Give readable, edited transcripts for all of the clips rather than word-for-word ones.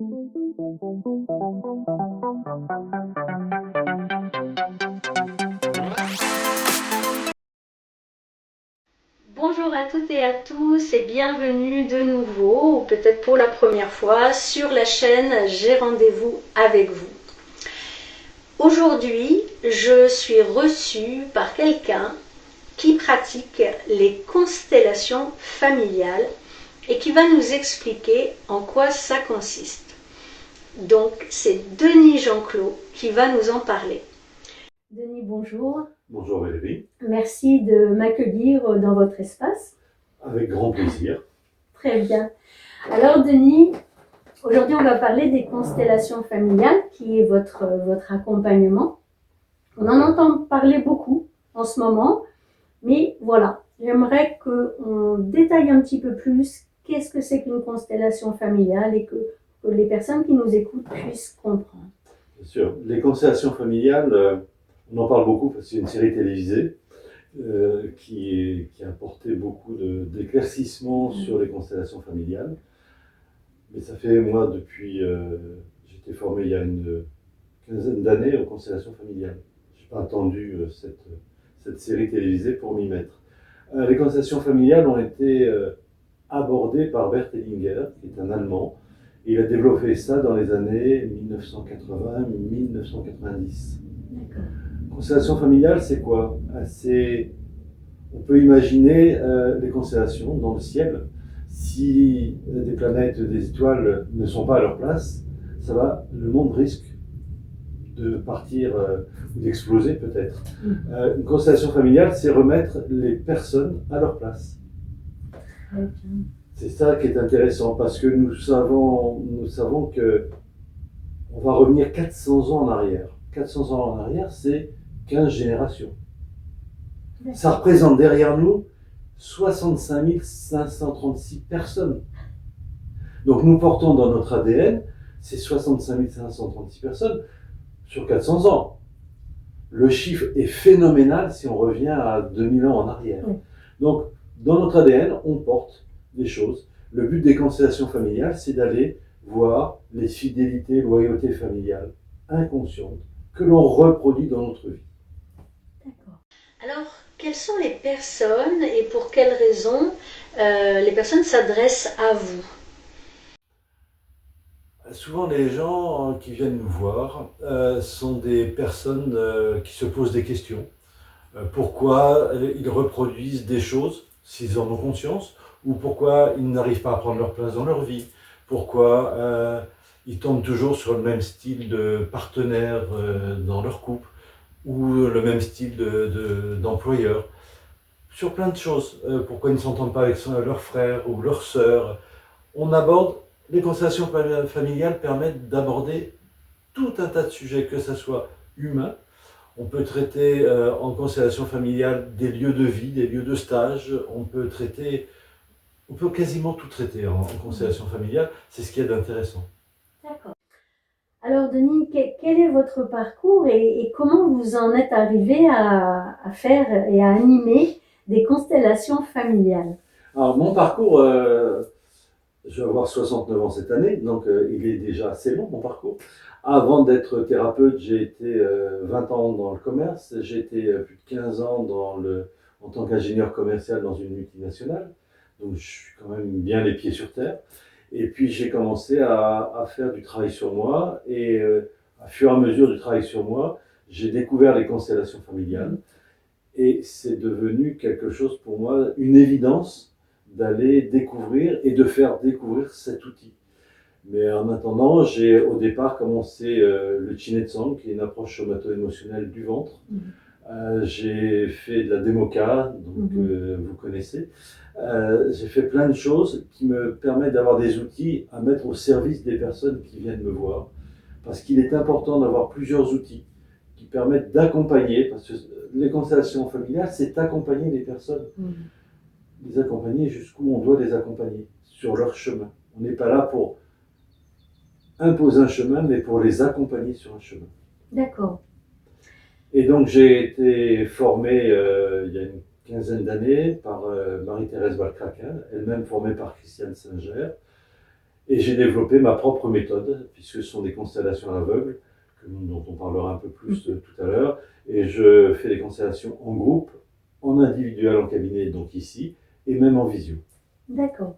Bonjour à toutes et à tous et bienvenue de nouveau, ou peut-être pour la première fois, sur la chaîne J'ai rendez-vous avec vous. Aujourd'hui, je suis reçue par quelqu'un qui pratique les constellations familiales et qui va nous expliquer en quoi ça consiste. Donc, c'est Denis Jean-Claude qui va nous en parler. Denis, bonjour. Bonjour Valérie. Merci de m'accueillir dans votre espace. Avec grand plaisir. Très bien. Alors Denis, aujourd'hui on va parler des constellations familiales qui est votre accompagnement. On en entend parler beaucoup en ce moment, mais voilà, j'aimerais qu'on détaille un petit peu plus qu'est-ce que c'est qu'une constellation familiale et que les personnes qui nous écoutent puissent comprendre. Bien sûr, les constellations familiales, on en parle beaucoup parce que c'est une série télévisée qui a apporté beaucoup d'éclaircissements sur les constellations familiales. Mais ça fait, moi, depuis, j'étais formé il y a une quinzaine d'années aux constellations familiales. Je n'ai pas attendu cette série télévisée pour m'y mettre. Les constellations familiales ont été abordées par Bert Hellinger, qui est un Allemand. Et il a développé ça dans les années 1980-1990. Constellation familiale, c'est quoi? On peut imaginer les constellations dans le ciel. Si des planètes, des étoiles ne sont pas à leur place, le monde risque de partir ou d'exploser peut-être. Une constellation familiale, c'est remettre les personnes à leur place. C'est ça qui est intéressant parce que nous savons que on va revenir 400 ans en arrière. 400 ans en arrière, c'est 15 générations. Ça représente derrière nous 65 536 personnes. Donc nous portons dans notre ADN ces 65 536 personnes sur 400 ans. Le chiffre est phénoménal si on revient à 2000 ans en arrière. Donc dans notre ADN, on porte des choses. Le but des constellations familiales, c'est d'aller voir les fidélités, loyautés familiales inconscientes que l'on reproduit dans notre vie. D'accord. Alors, quelles sont les personnes et pour quelles raisons les personnes s'adressent à vous? Souvent, les gens qui viennent nous voir sont des personnes qui se posent des questions. Pourquoi ils reproduisent des choses, s'ils en ont conscience, ou pourquoi ils n'arrivent pas à prendre leur place dans leur vie, pourquoi ils tombent toujours sur le même style de partenaire dans leur couple, ou le même style d'employeur, sur plein de choses, pourquoi ils ne s'entendent pas avec leur frère ou leur sœur. Les constellations familiales permettent d'aborder tout un tas de sujets, que ce soit humain. On peut traiter en constellation familiale des lieux de vie, des lieux de stage. On peut quasiment tout traiter en constellation familiale. C'est ce qu'il y a d'intéressant. D'accord. Alors Denis, quel est votre parcours et comment vous en êtes arrivé à faire et à animer des constellations familiales? Alors mon parcours, je vais avoir 69 ans cette année, donc il est déjà assez long mon parcours. Avant d'être thérapeute, j'ai été 20 ans dans le commerce, j'ai été plus de 15 ans en tant qu'ingénieur commercial dans une multinationale, donc je suis quand même bien les pieds sur terre. Et puis j'ai commencé à faire du travail sur moi, et à fur et à mesure du travail sur moi, j'ai découvert les constellations familiales, et c'est devenu quelque chose pour moi, une évidence d'aller découvrir et de faire découvrir cet outil. Mais en attendant, j'ai au départ commencé le Chinetsang, qui est une approche somato-émotionnelle du ventre. J'ai fait de la Demoka, donc vous connaissez. J'ai fait plein de choses qui me permettent d'avoir des outils à mettre au service des personnes qui viennent me voir. Parce qu'il est important d'avoir plusieurs outils qui permettent d'accompagner, parce que les constellations familiales, c'est accompagner les personnes. Les accompagner jusqu'où on doit les accompagner, sur leur chemin. On n'est pas là pour imposer un chemin, mais pour les accompagner sur un chemin. D'accord. Et donc j'ai été formé il y a une quinzaine d'années par Marie-Thérèse Valcraquin, elle-même formée par Christiane Singer. Et j'ai développé ma propre méthode, puisque ce sont des constellations à l'aveugle, dont on parlera un peu plus tout à l'heure. Et je fais des constellations en groupe, en individuel, en cabinet, donc ici, et même en visio. D'accord.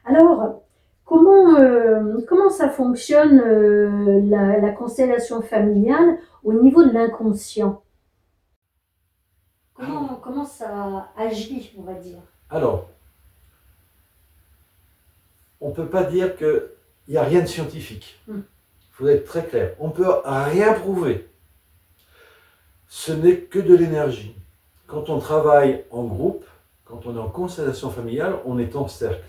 Alors, comment ça fonctionne la constellation familiale au niveau de l'inconscient? Comment ça agit, on va dire? Alors, on ne peut pas dire qu'il n'y a rien de scientifique. Il faut être très clair. On ne peut rien prouver. Ce n'est que de l'énergie. Quand on travaille en groupe, quand on est en constellation familiale, on est en cercle.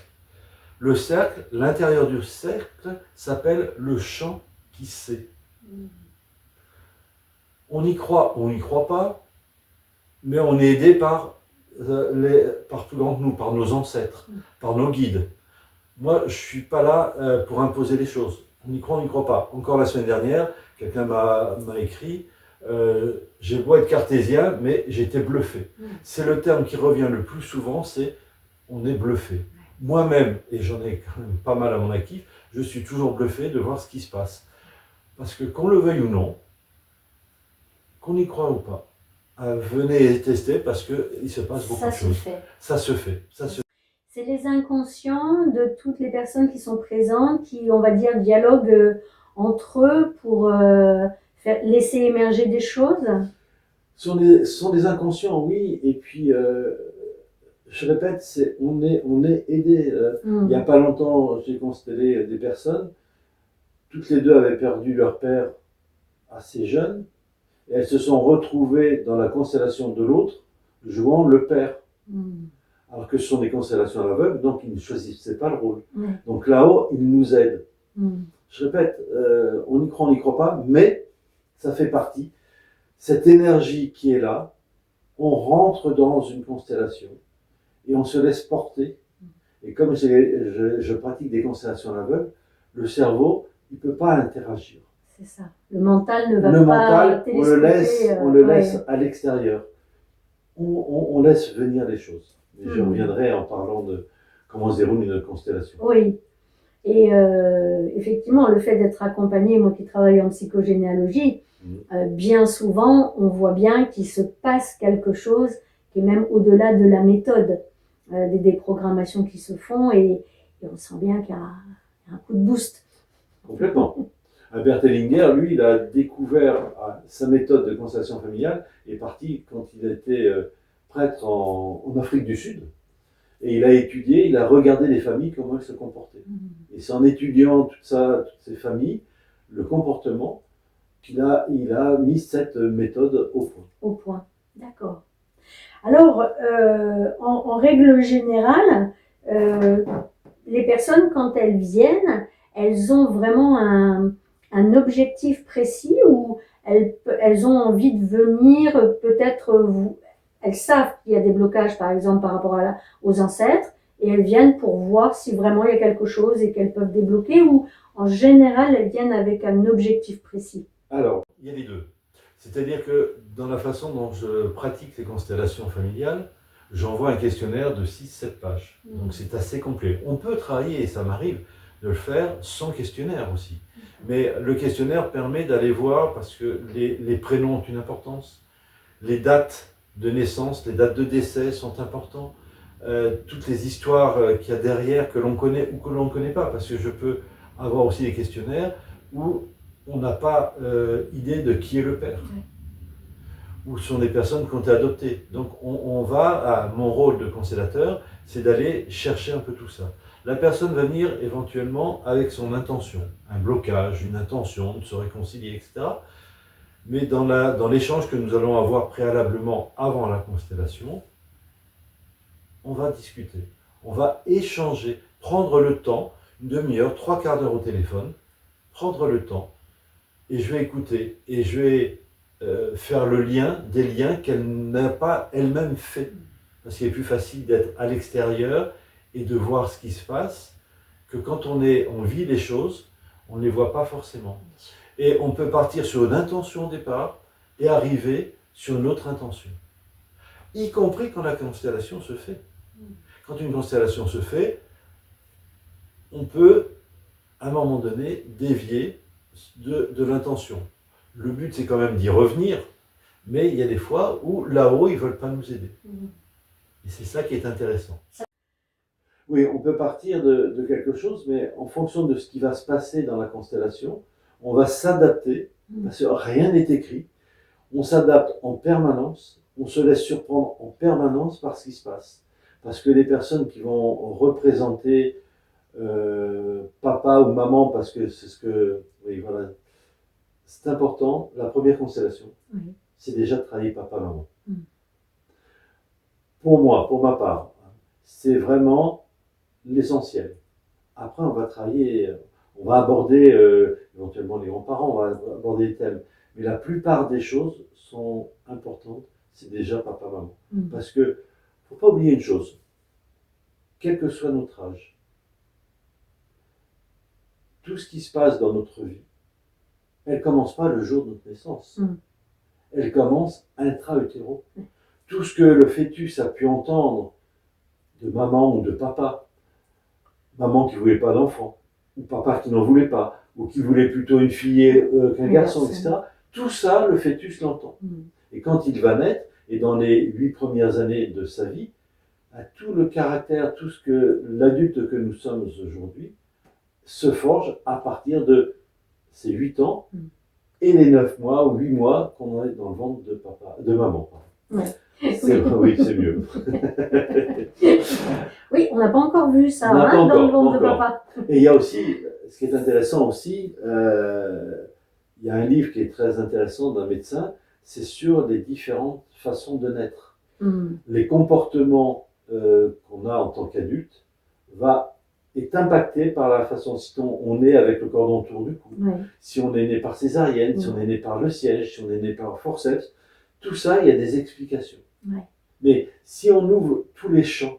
Le cercle, l'intérieur du cercle, s'appelle le champ qui sait. On y croit, on n'y croit pas, mais on est aidé par tout d'entre nous, par nos ancêtres, par nos guides. Moi, je ne suis pas là pour imposer les choses. On y croit, on n'y croit pas. Encore la semaine dernière, quelqu'un m'a écrit j'ai beau être cartésien, mais j'ai été bluffé. C'est le terme qui revient le plus souvent, c'est on est bluffé. Moi-même, et j'en ai quand même pas mal à mon actif, je suis toujours bluffé de voir ce qui se passe. Parce que qu'on le veuille ou non, qu'on y croit ou pas, venez tester parce qu'il se passe beaucoup de choses. Ça se fait. C'est les inconscients de toutes les personnes qui sont présentes, qui, on va dire, dialoguent entre eux pour laisser émerger des choses. Ce sont des inconscients, oui, et puis je répète, on est aidé. Il n'y a pas longtemps, j'ai constellé des personnes, toutes les deux avaient perdu leur père assez jeune, et elles se sont retrouvées dans la constellation de l'autre, jouant le père. Alors que ce sont des constellations à l'aveugle, donc ils ne choisissaient pas le rôle. Donc là-haut, ils nous aident. Je répète, on y croit, on n'y croit pas, mais ça fait partie. Cette énergie qui est là, on rentre dans une constellation et on se laisse porter. Et comme je pratique des constellations à l'aveugle, le cerveau, il ne peut pas interagir. C'est ça. Le mental ne va pas on le laisse à l'extérieur. On laisse venir les choses. Et je reviendrai en parlant de comment se déroule une constellation. Oui. Et effectivement, le fait d'être accompagné, moi qui travaille en psychogénéalogie, bien souvent, on voit bien qu'il se passe quelque chose qui est même au-delà de la méthode, des déprogrammations qui se font et on sent bien qu'il y a un coup de boost. Complètement. Albert Hellinger, lui, il a découvert sa méthode de constellation familiale, est parti quand il était prêtre en Afrique du Sud. Et il a étudié, il a regardé les familles, comment elles se comportaient. Et c'est en étudiant toutes ces familles, le comportement, qu'il a mis cette méthode au point. Au point, d'accord. Alors, en règle générale, les personnes, quand elles viennent, elles ont vraiment un objectif précis ou elles ont envie de venir, peut-être, elles savent qu'il y a des blocages, par exemple, par rapport aux ancêtres, et elles viennent pour voir si vraiment il y a quelque chose et qu'elles peuvent débloquer, ou en général, elles viennent avec un objectif précis. Alors, il y a les deux. C'est-à-dire que dans la façon dont je pratique les constellations familiales, j'envoie un questionnaire de 6-7 pages. Donc c'est assez complet. On peut travailler, et ça m'arrive de le faire sans questionnaire aussi. Mais le questionnaire permet d'aller voir, parce que les prénoms ont une importance, les dates de naissance, les dates de décès sont importants, toutes les histoires qu'il y a derrière que l'on connaît ou que l'on ne connaît pas, parce que je peux avoir aussi des questionnaires où on n'a pas idée de qui est le père, ou sont des personnes qui ont été adoptées. Donc on va, mon rôle de constellateur, c'est d'aller chercher un peu tout ça. La personne va venir éventuellement avec son intention, un blocage, une intention de se réconcilier, etc. Mais dans l'échange que nous allons avoir préalablement avant la constellation, on va discuter, on va échanger, prendre le temps, une demi-heure, 3/4 d'heure au téléphone, prendre le temps, et je vais écouter, et je vais faire des liens qu'elle n'a pas elle-même fait. Parce qu'il est plus facile d'être à l'extérieur et de voir ce qui se passe, que quand on vit les choses, on ne les voit pas forcément. Et on peut partir sur une intention au départ et arriver sur une autre intention. Y compris quand la constellation se fait. Quand une constellation se fait, on peut à un moment donné, dévier de l'intention. Le but, c'est quand même d'y revenir, mais il y a des fois où là-haut, ils ne veulent pas nous aider. Et c'est ça qui est intéressant. Oui, on peut partir de quelque chose, mais en fonction de ce qui va se passer dans la constellation, on va s'adapter, parce que rien n'est écrit. On s'adapte en permanence, on se laisse surprendre en permanence par ce qui se passe. Parce que les personnes qui vont représenter papa ou maman, parce que c'est ce que... Oui, voilà. C'est important, la première constellation, c'est déjà de travailler papa-maman. Pour moi, pour ma part, c'est vraiment l'essentiel. Après, on va travailler, on va aborder éventuellement les grands-parents, on va aborder les thèmes. Mais la plupart des choses sont importantes, c'est déjà papa-maman. Parce que, faut pas oublier une chose, quel que soit notre âge, tout ce qui se passe dans notre vie, elle ne commence pas le jour de notre naissance. Elle commence intra-utéro. Tout ce que le fœtus a pu entendre de maman ou de papa, maman qui ne voulait pas d'enfant, ou papa qui n'en voulait pas, ou qui voulait plutôt une fille qu'un garçon, etc. Tout ça, le fœtus l'entend. Et quand il va naître, et dans les 8 premières années de sa vie, à tout le caractère, tout ce que l'adulte que nous sommes aujourd'hui, se forge à partir de ces 8 ans et les 9 mois ou 8 mois qu'on est dans le ventre de maman. Ouais. Oui, c'est mieux. Oui, on n'a pas encore vu ça dans le ventre de papa. Et il y a aussi, ce qui est intéressant aussi, il y a un livre qui est très intéressant d'un médecin, c'est sur les différentes façons de naître. Les comportements qu'on a en tant qu'adulte est impacté par la façon si on est avec le cordon autour du cou, si on est né par césarienne, si on est né par le siège, si on est né par forceps, tout ça, il y a des explications. Mais si on ouvre tous les champs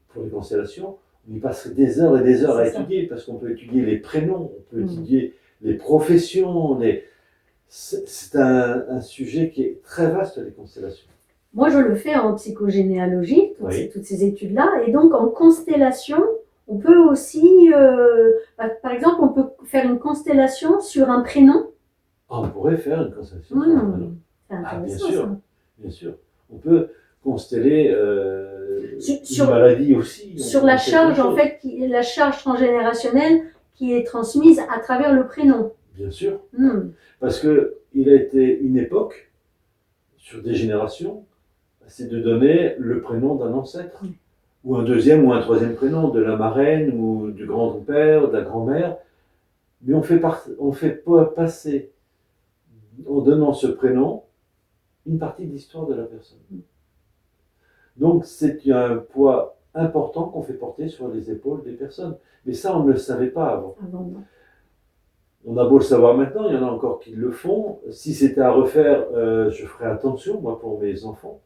pour les constellations, on y passerait des heures et des heures à étudier, parce qu'on peut étudier les prénoms, on peut étudier les professions, c'est un sujet qui est très vaste, les constellations. Moi, je le fais en psychogénéalogie, toutes ces études-là, et donc en constellation, on peut aussi, par exemple, on peut faire une constellation sur un prénom. On pourrait faire une constellation sur un prénom. C'est intéressant, bien sûr, ça. Bien sûr. On peut consteller une maladie aussi. Sur la charge, en fait, la charge transgénérationnelle qui est transmise à travers le prénom. Bien sûr. Parce qu'il a été une époque, sur des générations, c'est de donner le prénom d'un ancêtre, ou un deuxième ou un troisième prénom, de la marraine ou du grand-père, de la grand-mère. Mais on fait passer, en donnant ce prénom, une partie de l'histoire de la personne. Donc c'est un poids important qu'on fait porter sur les épaules des personnes. Mais ça, on ne le savait pas avant. On a beau le savoir maintenant, il y en a encore qui le font. Si c'était à refaire, je ferais attention, moi, pour mes enfants,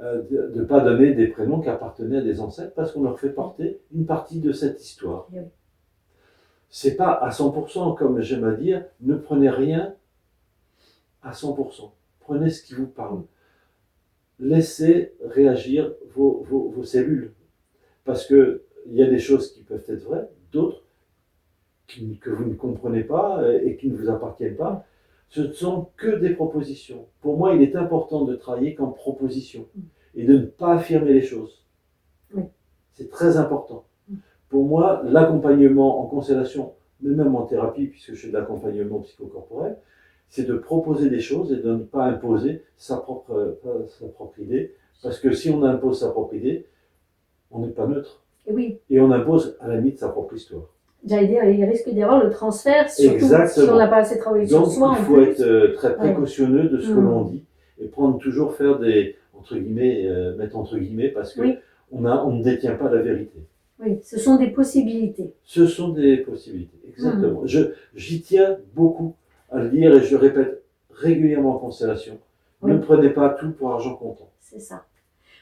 de ne pas donner des prénoms qui appartenaient à des ancêtres, parce qu'on leur fait porter une partie de cette histoire. C'est pas à 100%, comme j'aime à dire, ne prenez rien à 100%. Prenez ce qui vous parle. Laissez réagir vos cellules. Parce qu'il y a des choses qui peuvent être vraies, d'autres que vous ne comprenez pas et qui ne vous appartiennent pas. Ce ne sont que des propositions. Pour moi, il est important de travailler qu'en proposition et de ne pas affirmer les choses. C'est très important. Pour moi, l'accompagnement en constellation, mais même en thérapie, puisque je fais de l'accompagnement psychocorporel, c'est de proposer des choses et de ne pas imposer sa propre idée. Parce que si on impose sa propre idée, on n'est pas neutre. Et on impose à la limite sa propre histoire. J'allais dire, il risque d'y avoir le transfert, surtout si on n'a pas assez travaillé sur soi. Donc il faut être très précautionneux de ce que l'on dit et toujours faire des, entre guillemets, mettre entre guillemets, parce que on ne détient pas la vérité. Oui, ce sont des possibilités. Ce sont des possibilités, exactement. J'y tiens beaucoup à le dire et je répète régulièrement en constellation. Ne prenez pas tout pour argent comptant. C'est ça.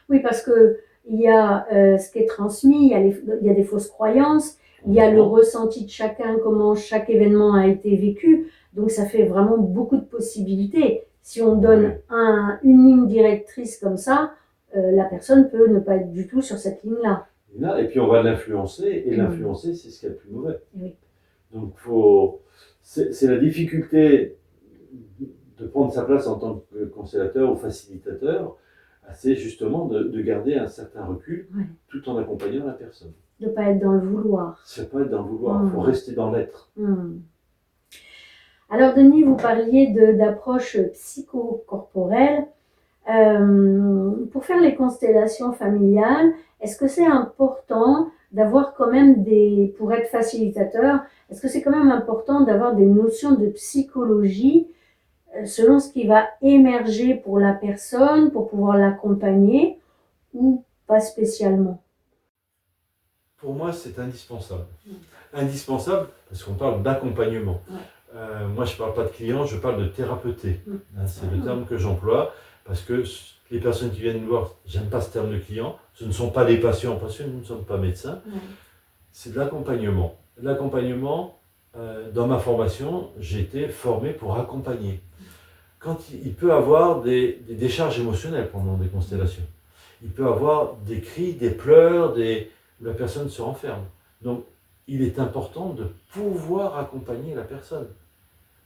Oui, parce que il y a ce qui est transmis, il y a des fausses croyances, il y a le ressenti de chacun, comment chaque événement a été vécu. Donc ça fait vraiment beaucoup de possibilités. Si on donne une ligne directrice comme ça, la personne peut ne pas être du tout sur cette ligne-là. Et puis on va l'influencer, et l'influencer, c'est ce qu'il y a de plus mauvais. Donc c'est la difficulté de prendre sa place en tant que constellateur ou facilitateur, c'est justement de garder un certain recul tout en accompagnant la personne. De ne pas être dans le vouloir. C'est pas être dans le vouloir, il faut rester dans l'être. Alors Denis, vous parliez d'approche psychocorporelle. Pour faire les constellations familiales, est-ce que c'est important d'avoir quand même pour être facilitateur, est-ce que c'est quand même important d'avoir des notions de psychologie selon ce qui va émerger pour la personne, pour pouvoir l'accompagner, ou pas spécialement? Pour moi, c'est indispensable. Indispensable parce qu'on parle d'accompagnement. Moi, je ne parle pas de client, je parle de thérapeuter. C'est le terme que j'emploie parce que les personnes qui viennent nous voir, j'aime pas ce terme de client, ce ne sont pas des patients parce que nous ne sommes pas médecins. C'est de l'accompagnement. L'accompagnement, dans ma formation, j'ai été formé pour accompagner. Quand il peut avoir des décharges émotionnelles pendant des constellations, il peut avoir des cris, des pleurs, où la personne se renferme. Donc, il est important de pouvoir accompagner la personne.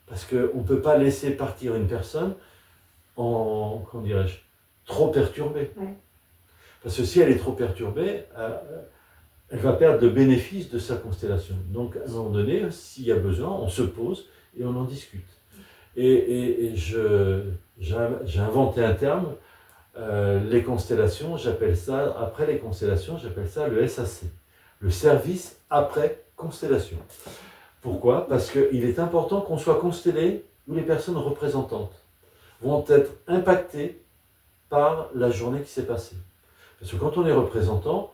Parce qu'on ne peut pas laisser partir une personne comment dirais-je, trop perturbée. Parce que si elle est trop perturbée, elle va perdre le bénéfice de sa constellation. Donc, à un moment donné, s'il y a besoin, on se pose et on en discute. Et j'ai inventé un terme, les constellations, j'appelle ça, après les constellations, j'appelle ça le SAC, le service après constellation. Pourquoi? Parce qu'il est important qu'on soit constellé où les personnes représentantes vont être impactées par la journée qui s'est passée. Parce que quand on est représentant,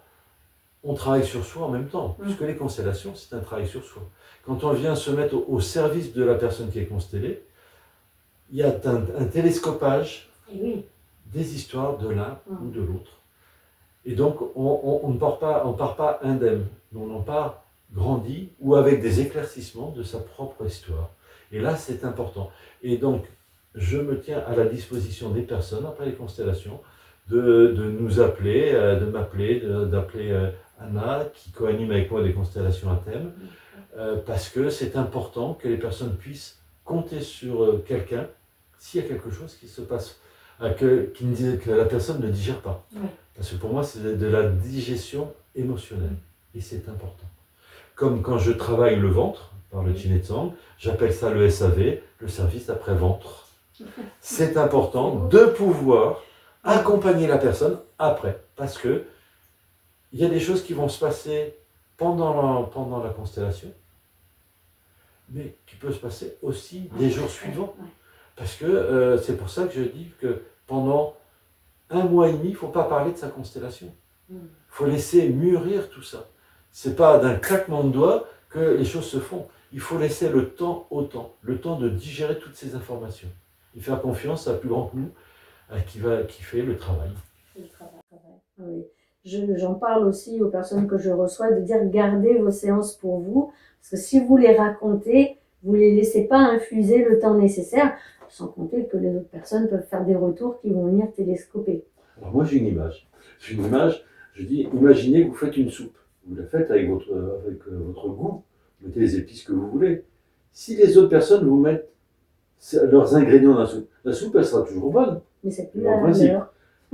on travaille sur soi en même temps, puisque les constellations, c'est un travail sur soi. Quand on vient se mettre au service de la personne qui est constellée, il y a un télescopage des histoires de l'un ou de l'autre. Et donc, on ne part pas indemne, on en part grandi ou avec des éclaircissements de sa propre histoire. Et là, c'est important. Et donc, je me tiens à la disposition des personnes, après les constellations, de nous appeler, d'appeler Anna, qui co-anime avec moi des constellations à thème, parce que c'est important que les personnes puissent compter sur quelqu'un s'il y a quelque chose qui se passe, que la personne ne digère pas. Parce que pour moi, c'est de la digestion émotionnelle, et c'est important. Comme quand je travaille le ventre, par le Chinetsang, j'appelle ça le SAV, le service après-ventre. C'est important de pouvoir accompagner la personne après, parce que il y a des choses qui vont se passer pendant la constellation, mais qui peuvent se passer aussi des jours suivants. Parce que c'est pour ça que je dis que pendant 1 mois et demi, il ne faut pas parler de sa constellation. Il faut laisser mûrir tout ça. Ce n'est pas d'un claquement de doigts que les choses se font. Il faut laisser le temps au temps, le temps de digérer toutes ces informations. Et faire confiance à plus grand que nous, qui fait le travail. Oui. J'en parle aussi aux personnes que je reçois, de dire gardez vos séances pour vous, parce que si vous les racontez, vous ne les laissez pas infuser le temps nécessaire, sans compter que les autres personnes peuvent faire des retours qui vont venir télescoper. Alors moi j'ai une image. Je dis, imaginez que vous faites une soupe. Vous la faites avec votre goût, vous mettez les épices que vous voulez. Si les autres personnes vous mettent leurs ingrédients dans la soupe elle sera toujours bonne. Mais c'est plus la saveur.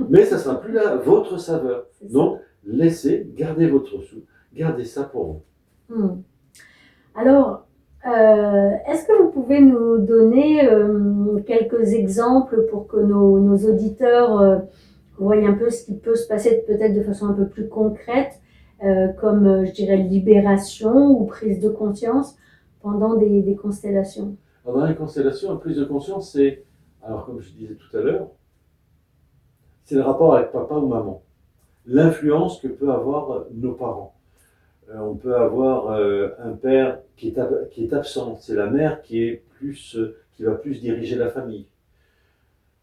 Mais ça ne sera plus votre saveur. Donc, gardez votre soupe, gardez ça pour vous. Alors, est-ce que vous pouvez nous donner quelques exemples pour que nos auditeurs voient un peu ce qui peut se passer peut-être de façon un peu plus concrète, comme je dirais libération ou prise de conscience pendant des constellations? Alors, dans les constellations, la prise de conscience, c'est, alors comme je disais tout à l'heure, c'est le rapport avec papa ou maman. L'influence que peuvent avoir nos parents. On peut avoir un père qui est absent, c'est la mère qui va plus diriger la famille.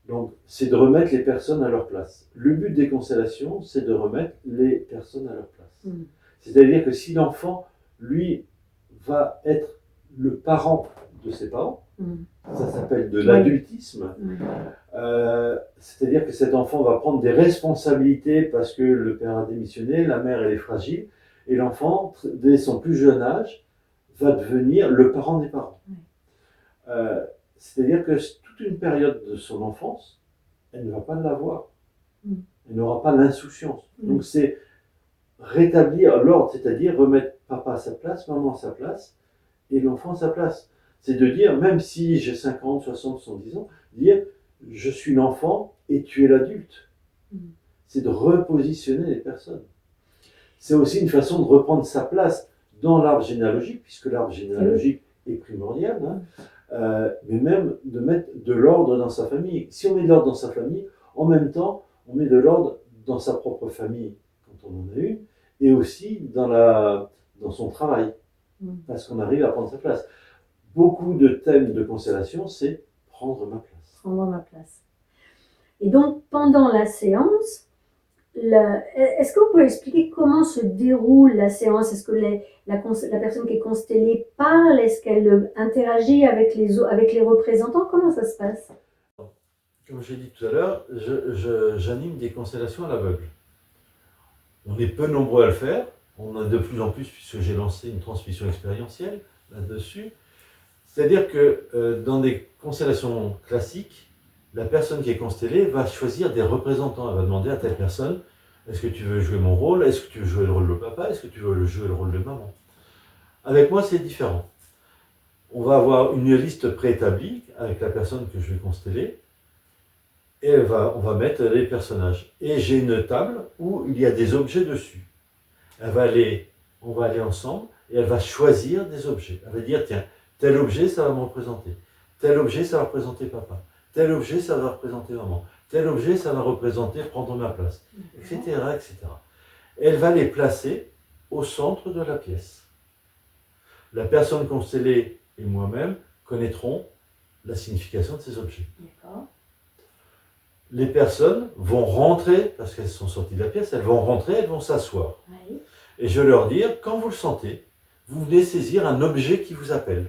Donc, c'est de remettre les personnes à leur place. Le but des constellations, c'est de remettre les personnes à leur place. C'est-à-dire que si l'enfant, lui, va être le parent de ses parents, Ça s'appelle de l'adultisme. C'est-à-dire que cet enfant va prendre des responsabilités parce que le père a démissionné, la mère elle est fragile, et l'enfant, dès son plus jeune âge, va devenir le parent des parents. C'est-à-dire que toute une période de son enfance, elle ne va pas l'avoir. Elle n'aura pas l'insouciance. Donc c'est rétablir l'ordre, c'est-à-dire remettre papa à sa place, maman à sa place, et l'enfant à sa place. C'est de dire, même si j'ai 50, 60, 70 ans, dire je suis l'enfant et tu es l'adulte. C'est de repositionner les personnes. C'est aussi une façon de reprendre sa place dans l'arbre généalogique, puisque l'arbre généalogique est primordial, mais même de mettre de l'ordre dans sa famille. Si on met de l'ordre dans sa famille, en même temps, on met de l'ordre dans sa propre famille, quand on en a une, et aussi dans son travail, parce qu'on arrive à prendre sa place. Beaucoup de thèmes de constellation, c'est prendre ma place. Prendre ma place. Et donc, pendant la séance, est-ce que vous pouvez expliquer comment se déroule la séance? Est-ce que la personne qui est constellée parle? Est-ce qu'elle interagit avec les représentants? Comment ça se passe? Comme j'ai dit tout à l'heure, j'anime des constellations à l'aveugle. On est peu nombreux à le faire. On en a de plus en plus puisque j'ai lancé une transmission expérientielle là-dessus. C'est-à-dire que dans des constellations classiques, la personne qui est constellée va choisir des représentants. Elle va demander à telle personne, est-ce que tu veux jouer mon rôle? Est-ce que tu veux jouer le rôle de papa? Est-ce que tu veux jouer le rôle de maman? Avec moi, c'est différent. On va avoir une liste préétablie avec la personne que je vais consteller. Et on va mettre les personnages. Et j'ai une table où il y a des objets dessus. On va aller ensemble et elle va choisir des objets. Elle va dire, tiens, tel objet, ça va me représenter. Tel objet, ça va représenter papa. Tel objet, ça va représenter maman. Tel objet, ça va représenter prendre ma place, etc., etc. Et elle va les placer au centre de la pièce. La personne constellée et moi-même connaîtront la signification de ces objets. D'accord. Les personnes vont rentrer, parce qu'elles sont sorties de la pièce, elles vont rentrer, elles vont s'asseoir. Oui. Et je vais leur dire, quand vous le sentez, vous venez saisir un objet qui vous appelle.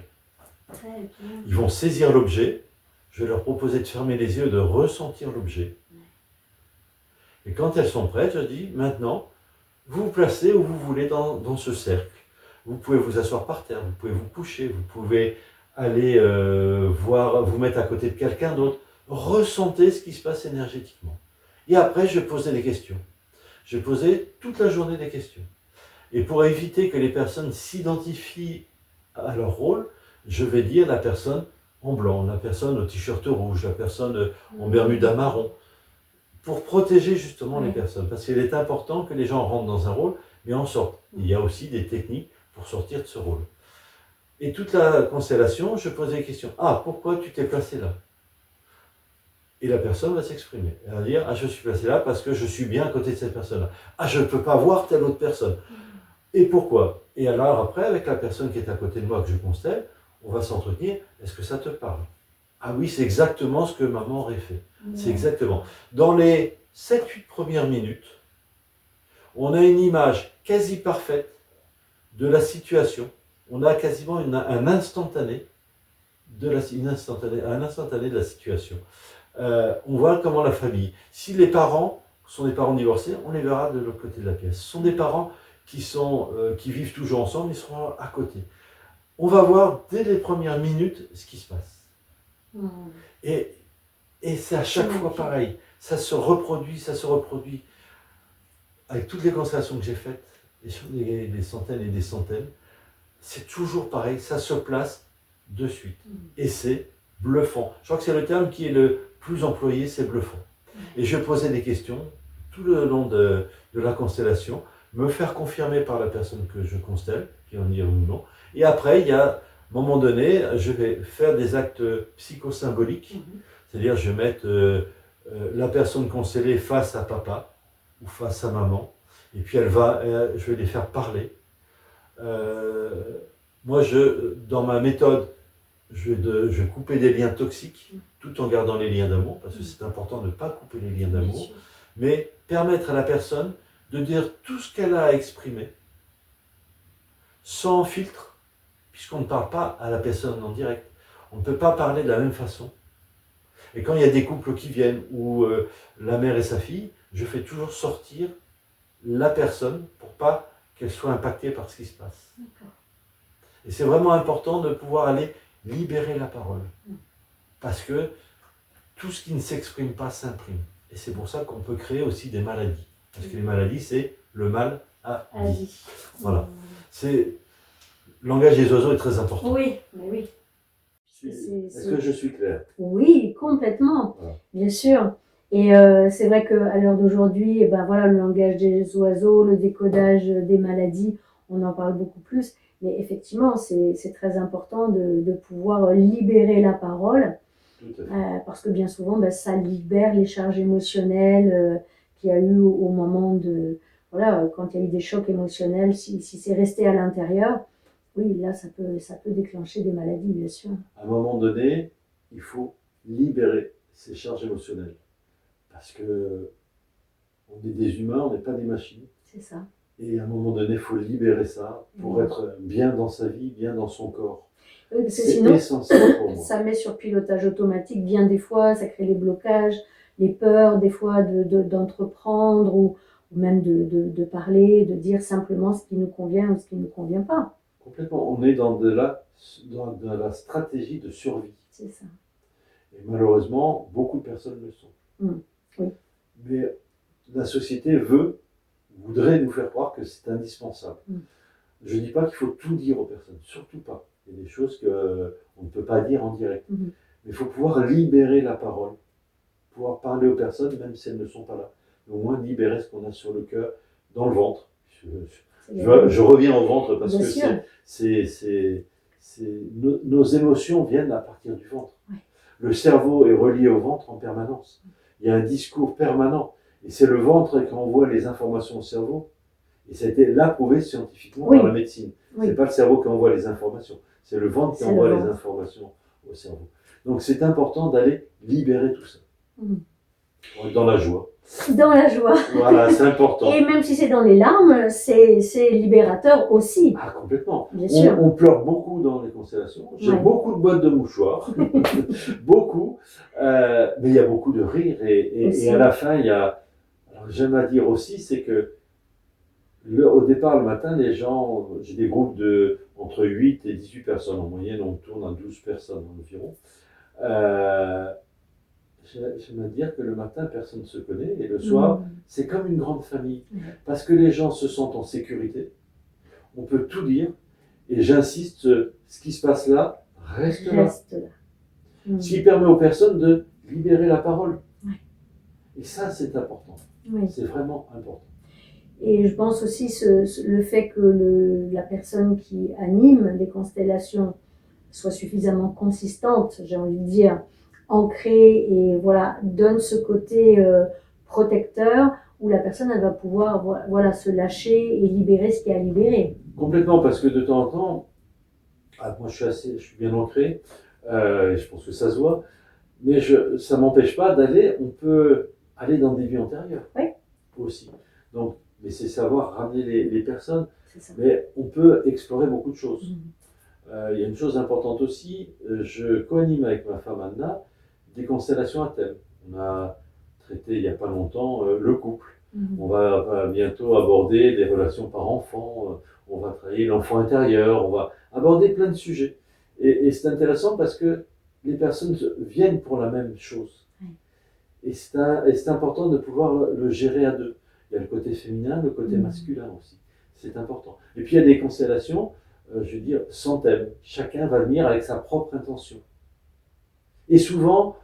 Très bien. Ils vont saisir l'objet, je vais leur proposer de fermer les yeux et de ressentir l'objet. Et quand elles sont prêtes, je dis, maintenant, vous vous placez où vous voulez dans ce cercle. Vous pouvez vous asseoir par terre, vous pouvez vous coucher, vous pouvez aller vous mettre à côté de quelqu'un d'autre. Ressentez ce qui se passe énergétiquement. Et après, je vais poser des questions. Je vais poser toute la journée des questions. Et pour éviter que les personnes s'identifient à leur rôle, je vais dire la personne en blanc, la personne au t-shirt rouge, la personne en bermuda marron, pour protéger justement les personnes. Parce qu'il est important que les gens rentrent dans un rôle, mais en sortent. Il y a aussi des techniques pour sortir de ce rôle. Et toute la constellation, je pose des questions. Ah, pourquoi tu t'es placé là? Et la personne va s'exprimer. Elle va dire, ah, je suis placé là parce que je suis bien à côté de cette personne-là. Ah, je ne peux pas voir telle autre personne. Et pourquoi? Et alors après, avec la personne qui est à côté de moi que je constelle, on va s'entretenir. Est-ce que ça te parle? Ah oui, c'est exactement ce que maman aurait fait. C'est exactement. Dans les 7-8 premières minutes, on a une image quasi parfaite de la situation. On a quasiment un instantané de la situation. On voit comment la famille. Si les parents sont des parents divorcés, on les verra de l'autre côté de la pièce. Ce sont des parents qui vivent toujours ensemble, ils seront à côté. On va voir dès les premières minutes ce qui se passe. Et c'est à chaque fois pareil. Ça se reproduit. Avec toutes les constellations que j'ai faites, et sur des centaines et des centaines, c'est toujours pareil, ça se place de suite. Et c'est bluffant. Je crois que c'est le terme qui est le plus employé, c'est bluffant. Et je posais des questions tout le long de la constellation, me faire confirmer par la personne que je constelle, qui en dit ou non. Et après, il y a, à un moment donné, je vais faire des actes psychosymboliques, c'est-à-dire je vais mettre la personne constellée face à papa ou face à maman, et puis je vais les faire parler. Moi, dans ma méthode, je vais couper des liens toxiques, tout en gardant les liens d'amour, parce que c'est important de ne pas couper les liens d'amour, mais permettre à la personne de dire tout ce qu'elle a à exprimer, sans filtre, puisqu'on ne parle pas à la personne en direct. On ne peut pas parler de la même façon. Et quand il y a des couples qui viennent, ou la mère et sa fille, je fais toujours sortir la personne pour pas qu'elle soit impactée par ce qui se passe. Et c'est vraiment important de pouvoir aller libérer la parole. Parce que tout ce qui ne s'exprime pas s'imprime. Et c'est pour ça qu'on peut créer aussi des maladies. Parce que les maladies, c'est le mal à vie. Voilà. Le langage des oiseaux est très important. Oui, mais oui. Est-ce que je suis clair? Oui, complètement, voilà. Bien sûr. Et c'est vrai qu'à l'heure d'aujourd'hui, eh ben voilà, le langage des oiseaux, le décodage des maladies, on en parle beaucoup plus. Mais effectivement, c'est très important de pouvoir libérer la parole. Parce que bien souvent, ben, ça libère les charges émotionnelles qu'il y a eu au moment de... Voilà, quand il y a eu des chocs émotionnels, si c'est resté à l'intérieur, oui, là, ça peut déclencher des maladies, bien sûr. À un moment donné, il faut libérer ces charges émotionnelles. Parce que on est des humains, on n'est pas des machines. C'est ça. Et à un moment donné, il faut libérer ça pour être bien dans sa vie, bien dans son corps. C'est essentiel pour moi. Ça met sur pilotage automatique bien des fois, ça crée les blocages, les peurs des fois d'entreprendre ou même de parler, de dire simplement ce qui nous convient ou ce qui ne nous convient pas. Complètement. On est dans de la stratégie de survie. C'est ça. Et malheureusement, beaucoup de personnes le sont. Oui. Mais la société voudrait nous faire croire que c'est indispensable. Je ne dis pas qu'il faut tout dire aux personnes, surtout pas. Il y a des choses qu'on ne peut pas dire en direct. Mais il faut pouvoir libérer la parole, pouvoir parler aux personnes, même si elles ne sont pas là. Mais au moins libérer ce qu'on a sur le cœur, dans le ventre. Je reviens au ventre parce que nos émotions viennent à partir du ventre. Ouais. Le cerveau est relié au ventre en permanence. Il y a un discours permanent. Et c'est le ventre qui envoie les informations au cerveau. Et ça a été là prouvé scientifiquement par la médecine. Ce n'est pas le cerveau qui envoie les informations, c'est le ventre qui envoie les informations au cerveau. Donc c'est important d'aller libérer tout ça. Dans la joie. Dans la joie. Voilà, c'est important. Et même si c'est dans les larmes, c'est libérateur aussi. Ah, complètement. Bien sûr. On pleure beaucoup dans les constellations. J'ai beaucoup de boîtes de mouchoirs. Beaucoup. Mais il y a beaucoup de rire. Et à la fin, il y a... Alors, j'aime à dire aussi, c'est que au départ, le matin, les gens... J'ai des groupes entre 8 et 18 personnes. En moyenne, on tourne à 12 personnes environ. J'aime à dire que le matin, personne ne se connaît, et le soir, c'est comme une grande famille. Parce que les gens se sentent en sécurité, on peut tout dire, et j'insiste, ce qui se passe là, reste là. Ce qui permet aux personnes de libérer la parole. Et ça, c'est important. C'est vraiment important. Et je pense aussi le fait que la personne qui anime les constellations soit suffisamment consistante, j'ai envie de dire, ancrée et voilà, donne ce côté protecteur où la personne elle va pouvoir se lâcher et libérer ce qu'il y a à libérer. Complètement, parce que de temps en temps, moi je suis bien ancré, et je pense que ça se voit, mais ça ne m'empêche pas on peut aller dans des vies antérieures aussi. Donc, mais c'est savoir ramener les personnes, mais on peut explorer beaucoup de choses. Il y a une chose importante aussi, je co-anime avec ma femme Anna des constellations à thème. On a traité il n'y a pas longtemps le couple. On va bientôt aborder des relations par enfant, on va travailler l'enfant intérieur, on va aborder plein de sujets. Et c'est intéressant parce que les personnes viennent pour la même chose. Et c'est important de pouvoir le gérer à deux. Il y a le côté féminin, le côté masculin aussi. C'est important. Et puis il y a des constellations, je veux dire, sans thème. Chacun va venir avec sa propre intention. Et souvent,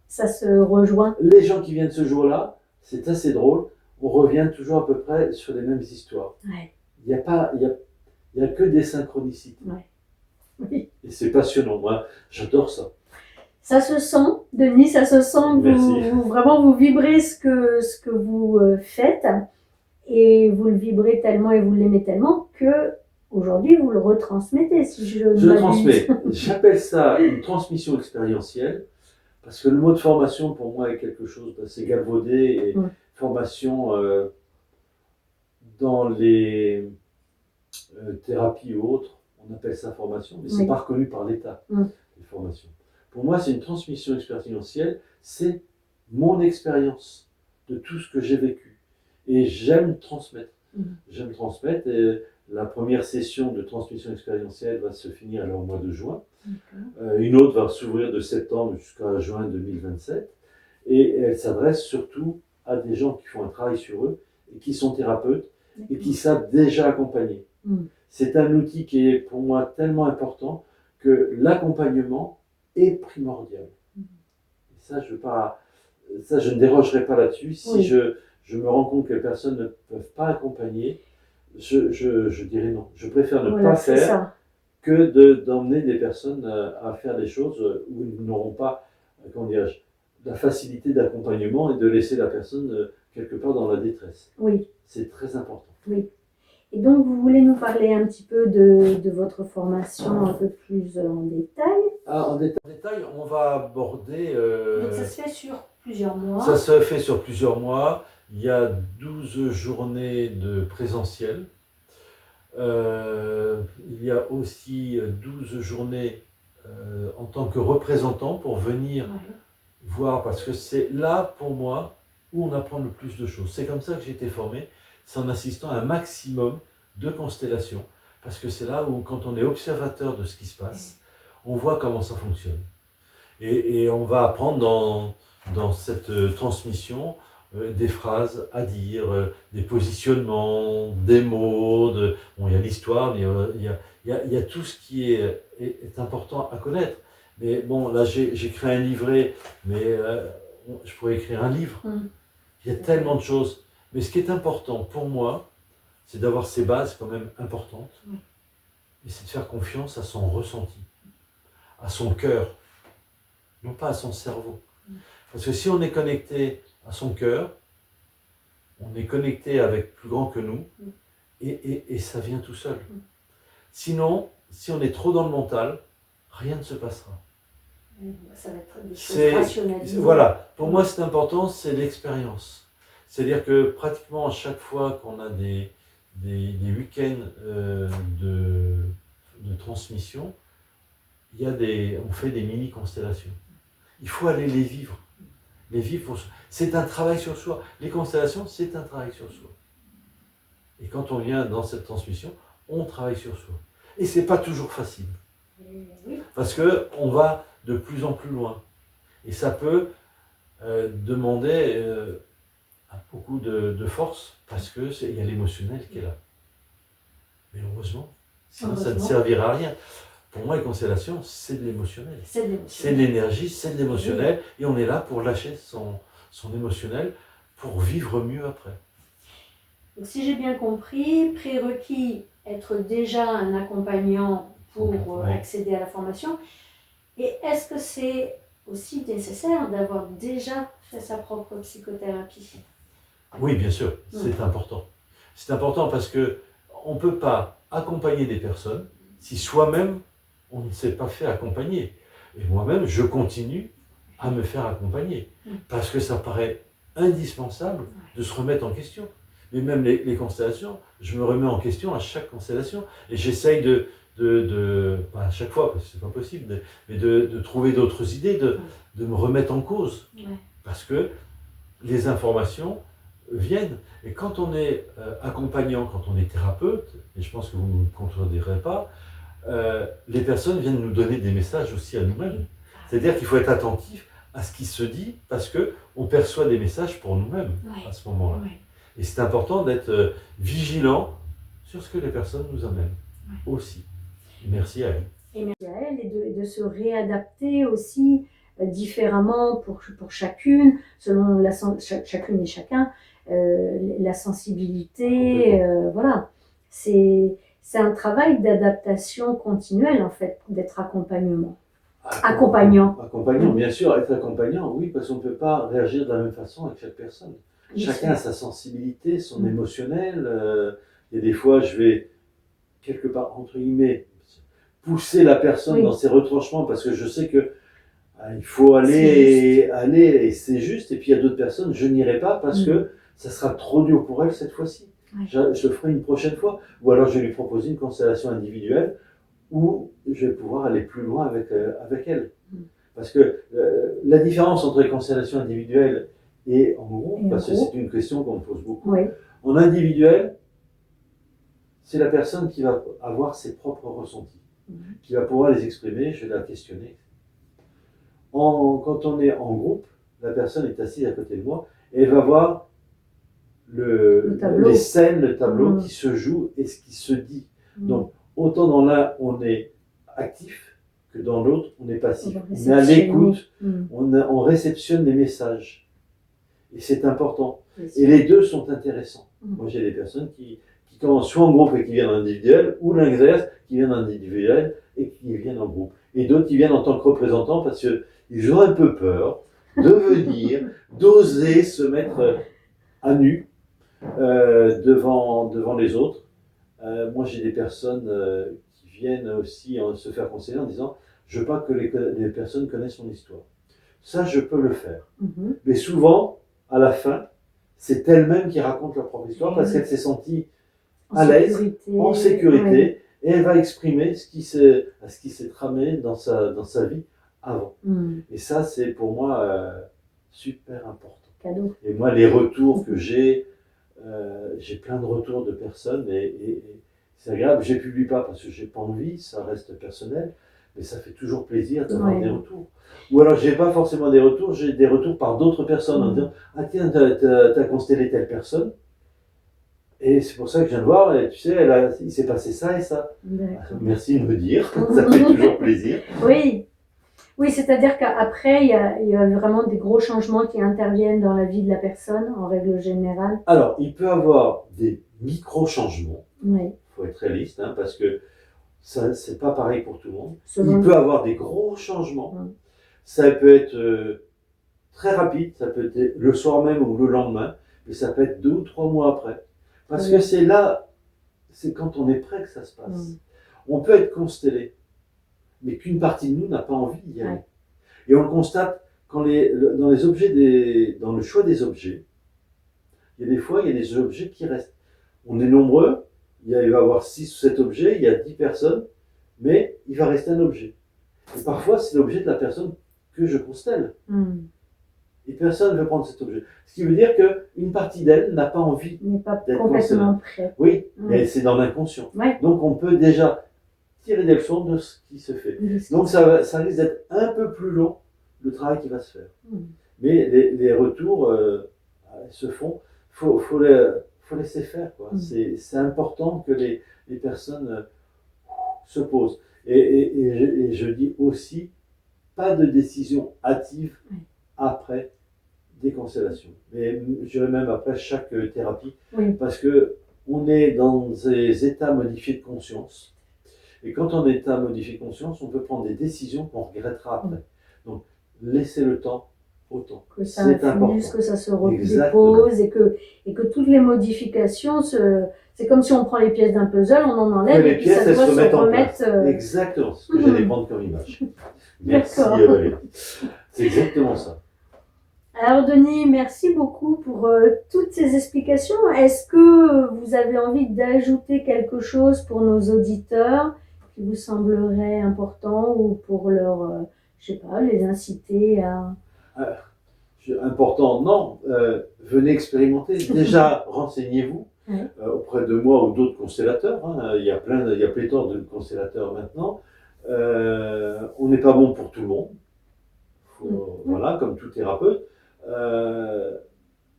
ça se rejoint. Les gens qui viennent ce jour-là, c'est assez drôle, on revient toujours à peu près sur les mêmes histoires. Il n'y a que des synchronicités. Oui. Et c'est passionnant, moi, j'adore ça. Ça se sent, Denis, ça se sent que vraiment vous vibrez ce que vous faites et vous le vibrez tellement et vous l'aimez tellement que aujourd'hui vous le retransmettez. Si je le transmets. J'appelle ça une transmission expérientielle parce que le mot de formation pour moi est quelque chose d'assez galvaudé et formation dans les thérapies ou autres, on appelle ça formation, mais c'est pas reconnu par l'État. les formations. Pour moi, c'est une transmission expérientielle, c'est mon expérience de tout ce que j'ai vécu. Et j'aime transmettre. J'aime transmettre. Et la première session de transmission expérientielle va se finir alors, au mois de juin. Une autre va s'ouvrir de septembre jusqu'à juin 2027. Et elle s'adresse surtout à des gens qui font un travail sur eux et qui sont thérapeutes et qui savent déjà accompagner. C'est un outil qui est pour moi tellement important que l'accompagnement est primordial. Et ça, je ne dérogerai pas là-dessus. Si je me rends compte que les personnes ne peuvent pas accompagner, je dirais non. Je préfère ne pas faire que d'emmener des personnes à faire des choses où ils n'auront pas, comment dirais-je, la facilité d'accompagnement et de laisser la personne quelque part dans la détresse. Oui. C'est très important. Oui. Et donc, vous voulez nous parler un petit peu de votre formation un peu plus en détail? En détail, on va aborder... Donc, ça se fait sur plusieurs mois. Ça se fait sur plusieurs mois. Il y a 12 journées de présentiel. Il y a aussi 12 journées en tant que représentant pour venir voir, parce que c'est là, pour moi, où on apprend le plus de choses. C'est comme ça que j'ai été formé, c'est en assistant à un maximum de constellations, parce que c'est là où, quand on est observateur de ce qui se passe, on voit comment ça fonctionne. Et on va apprendre dans cette transmission des phrases à dire, des positionnements, des mots, bon, il y a l'histoire, mais il y a tout ce qui est important à connaître. Mais bon, là j'ai créé un livret, mais je pourrais écrire un livre. Il y a tellement de choses. Mais ce qui est important pour moi, c'est d'avoir ces bases quand même importantes. Et c'est de faire confiance à son ressenti, à son cœur, non pas à son cerveau. Parce que si on est connecté à son cœur, on est connecté avec plus grand que nous, et ça vient tout seul. Sinon, si on est trop dans le mental, rien ne se passera. Ça va être des choses rationnalisées. Voilà, pour moi c'est important, c'est l'expérience. C'est-à-dire que pratiquement à chaque fois qu'on a des week-ends de transmission, on fait des mini-constellations. Il faut aller les vivre. Les vivre, c'est un travail sur soi. Les constellations, c'est un travail sur soi. Et quand on vient dans cette transmission, on travaille sur soi. Et c'est pas toujours facile. Parce qu'on va de plus en plus loin. Et ça peut demander beaucoup de force, parce qu'il y a l'émotionnel qui est là. Mais heureusement, sinon ça ne servira à rien. Pour moi, les constellations, c'est de l'émotionnel. C'est de l'énergie, c'est de l'émotionnel. Et on est là pour lâcher son émotionnel, pour vivre mieux après. Donc, si j'ai bien compris, prérequis, être déjà un accompagnant pour accéder à la formation. Et est-ce que c'est aussi nécessaire d'avoir déjà fait sa propre psychothérapie? Oui, bien sûr, c'est important. C'est important parce qu'on ne peut pas accompagner des personnes si soi-même, on ne s'est pas fait accompagner. Et moi-même, je continue à me faire accompagner. Parce que ça paraît indispensable de se remettre en question. Mais même les constellations, je me remets en question à chaque constellation. Et j'essaye pas à chaque fois, parce que c'est pas possible, mais de trouver d'autres idées, de me remettre en cause. Parce que les informations viennent. Et quand on est accompagnant, quand on est thérapeute, et je pense que vous ne me contredirez pas, les personnes viennent nous donner des messages aussi à nous-mêmes. C'est-à-dire qu'il faut être attentif à ce qui se dit, parce qu'on perçoit des messages pour nous-mêmes à ce moment-là. Et c'est important d'être vigilant sur ce que les personnes nous amènent aussi. Merci à elle. Et merci à elle, et de se réadapter aussi différemment pour chacune, selon chacune et chacun, la sensibilité, voilà. C'est un travail d'adaptation continuelle, en fait, d'être accompagnant. Accompagnant, bien sûr, être accompagnant, oui, parce qu'on ne peut pas réagir de la même façon avec chaque personne. Chacun a sa sensibilité, son émotionnel. Il y a des fois, je vais, quelque part, entre guillemets, pousser la personne dans ses retranchements, parce que je sais que il faut aller, et c'est juste. Et puis il y a d'autres personnes, je n'irai pas parce que ça sera trop dur pour elle cette fois-ci. Je le ferai une prochaine fois. Ou alors je vais lui proposer une constellation individuelle où je vais pouvoir aller plus loin avec elle. Parce que la différence entre les constellations individuelles et en groupe, parce que c'est une question qu'on me pose beaucoup. Oui. En individuel, c'est la personne qui va avoir ses propres ressentis, qui va pouvoir les exprimer, je vais la questionner. Quand on est en groupe, la personne est assise à côté de moi et elle va voir les scènes, le tableau qui se joue et ce qui se dit. Donc, autant dans l'un, on est actif, que dans l'autre, on est passif. On est à l'écoute, on réceptionne les messages. Et c'est important. Et les deux sont intéressants. Moi, j'ai des personnes qui commencent soit en groupe et qui viennent en individuel, ou l'inverse, qui viennent en individuel et qui viennent en groupe. Et d'autres qui viennent en tant que représentants parce qu'ils ont un peu peur de venir, d'oser se mettre à nu devant les autres. Moi, j'ai des personnes qui viennent aussi se faire conseiller en disant « Je veux pas que les personnes connaissent mon histoire ». Ça, je peux le faire. Mais souvent, à la fin, c'est elle-même qui raconte leur propre histoire parce qu'elle s'est sentie à l'aise, en sécurité, et elle va exprimer ce qui s'est tramé dans sa vie avant. Et ça, c'est pour moi super important. Cadeau. Et moi, les retours que j'ai plein de retours de personnes et c'est agréable. Je ne publie pas parce que je n'ai pas envie, ça reste personnel, mais ça fait toujours plaisir d'avoir des retours. Ou alors, je n'ai pas forcément des retours, j'ai des retours par d'autres personnes en disant « Ah tiens, t'as constellé telle personne ». Et c'est pour ça que je viens de voir, et tu sais, il s'est passé ça et ça. Merci de me dire, ça fait toujours plaisir. Oui, c'est-à-dire qu'après, il y a vraiment des gros changements qui interviennent dans la vie de la personne, en règle générale. Alors, il peut y avoir des micro-changements. Il faut être réaliste, parce que ça, c'est pas pareil pour tout le monde. Il peut y avoir des gros changements. Ça peut être très rapide, ça peut être le soir même ou le lendemain, mais ça peut être 2 ou 3 mois après. Parce que c'est là, c'est quand on est prêt que ça se passe. On peut être constellé, mais qu'une partie de nous n'a pas envie d'y aller. Et on le constate dans le choix des objets. Il y a des fois, il y a des objets qui restent. On est nombreux, il va y avoir 6 ou 7 objets, il y a 10 personnes, mais il va rester un objet. Et parfois, c'est l'objet de la personne que je constelle. Et personne ne veut prendre cet objet. Ce qui veut dire qu'une partie d'elle n'a pas envie d'être complètement prête. Oui, et c'est dans l'inconscient. Donc on peut déjà tirer des leçons de ce qui se fait. Donc ça risque d'être un peu plus long, le travail qui va se faire. Mais les retours se font. Faut laisser faire. C'est important que les personnes se posent. Et je dis aussi, pas de décision hâtive après des constellations. Mais je dirais même après chaque thérapie, parce qu'on est dans des états modifiés de conscience. Et quand on est état modifié de conscience, on peut prendre des décisions qu'on regrettera après. Donc, laissez le temps au temps. Que ça infuse, que ça se repose et que toutes les modifications, c'est comme si on prend les pièces d'un puzzle, on en enlève et puis ça doit se remettre. Exactement, ce que j'allais prendre comme image. Merci Valérie. C'est exactement ça. Alors Denis, merci beaucoup pour toutes ces explications. Est-ce que vous avez envie d'ajouter quelque chose pour nos auditeurs qui vous semblerait important ou pour leur, je sais pas, les inciter à... Important, non. Venez expérimenter. Déjà, renseignez-vous auprès de moi ou d'autres constellateurs. Il y a pléthore de constellateurs maintenant. On n'est pas bon pour tout le monde. Voilà, comme tout thérapeute.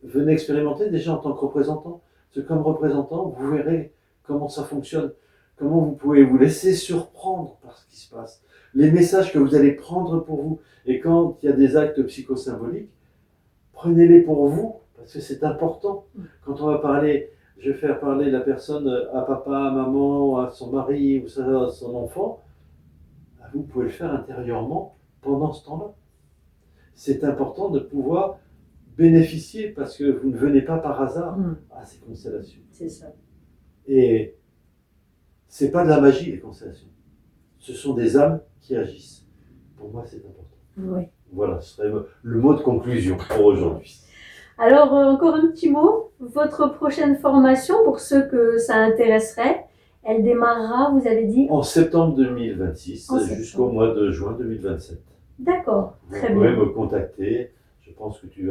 Venez expérimenter déjà en tant que représentant. Parce que comme représentant, vous verrez comment ça fonctionne. Comment vous pouvez vous laisser surprendre par ce qui se passe. Les messages que vous allez prendre pour vous. Et quand il y a des actes psychosymboliques, prenez-les pour vous, parce que c'est important. Quand on va parler, je vais faire parler la personne à papa, à maman, à son mari ou à son enfant, vous pouvez le faire intérieurement pendant ce temps-là. C'est important de pouvoir bénéficier, parce que vous ne venez pas par hasard à ces constellations. C'est ça. Et c'est pas de la magie, les constellations. Ce sont des âmes qui agissent. Pour moi, c'est important. Voilà, ce serait le mot de conclusion pour aujourd'hui. Alors, encore un petit mot. Votre prochaine formation, pour ceux que ça intéresserait, Elle démarrera, vous avez dit? En septembre 2026 En jusqu'au septembre. mois de juin 2027. D'accord, Vous très pouvez bien. me contacter. Je pense que vous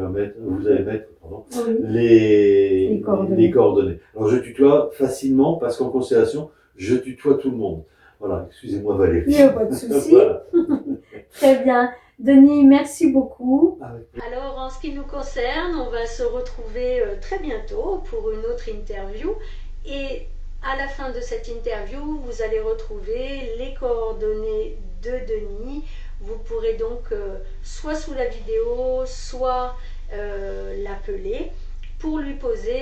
allez mettre Oui, les coordonnées. coordonnées. Alors je tutoie facilement parce qu'en constellation, je tutoie tout le monde. Voilà, excusez-moi Valérie. il n'y a pas de souci. Voilà. Très bien. Denis, merci beaucoup. Avec Alors, en ce qui nous concerne, on va se retrouver très bientôt pour une autre interview. Et à la fin de cette interview, vous allez retrouver les coordonnées de Denis. Vous pourrez donc soit sous la vidéo, soit l'appeler pour lui poser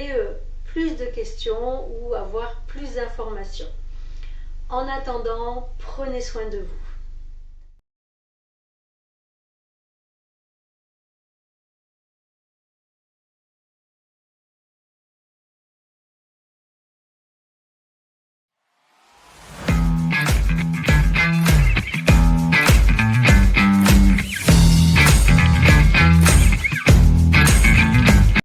plus de questions ou avoir plus d'informations. En attendant, prenez soin de vous.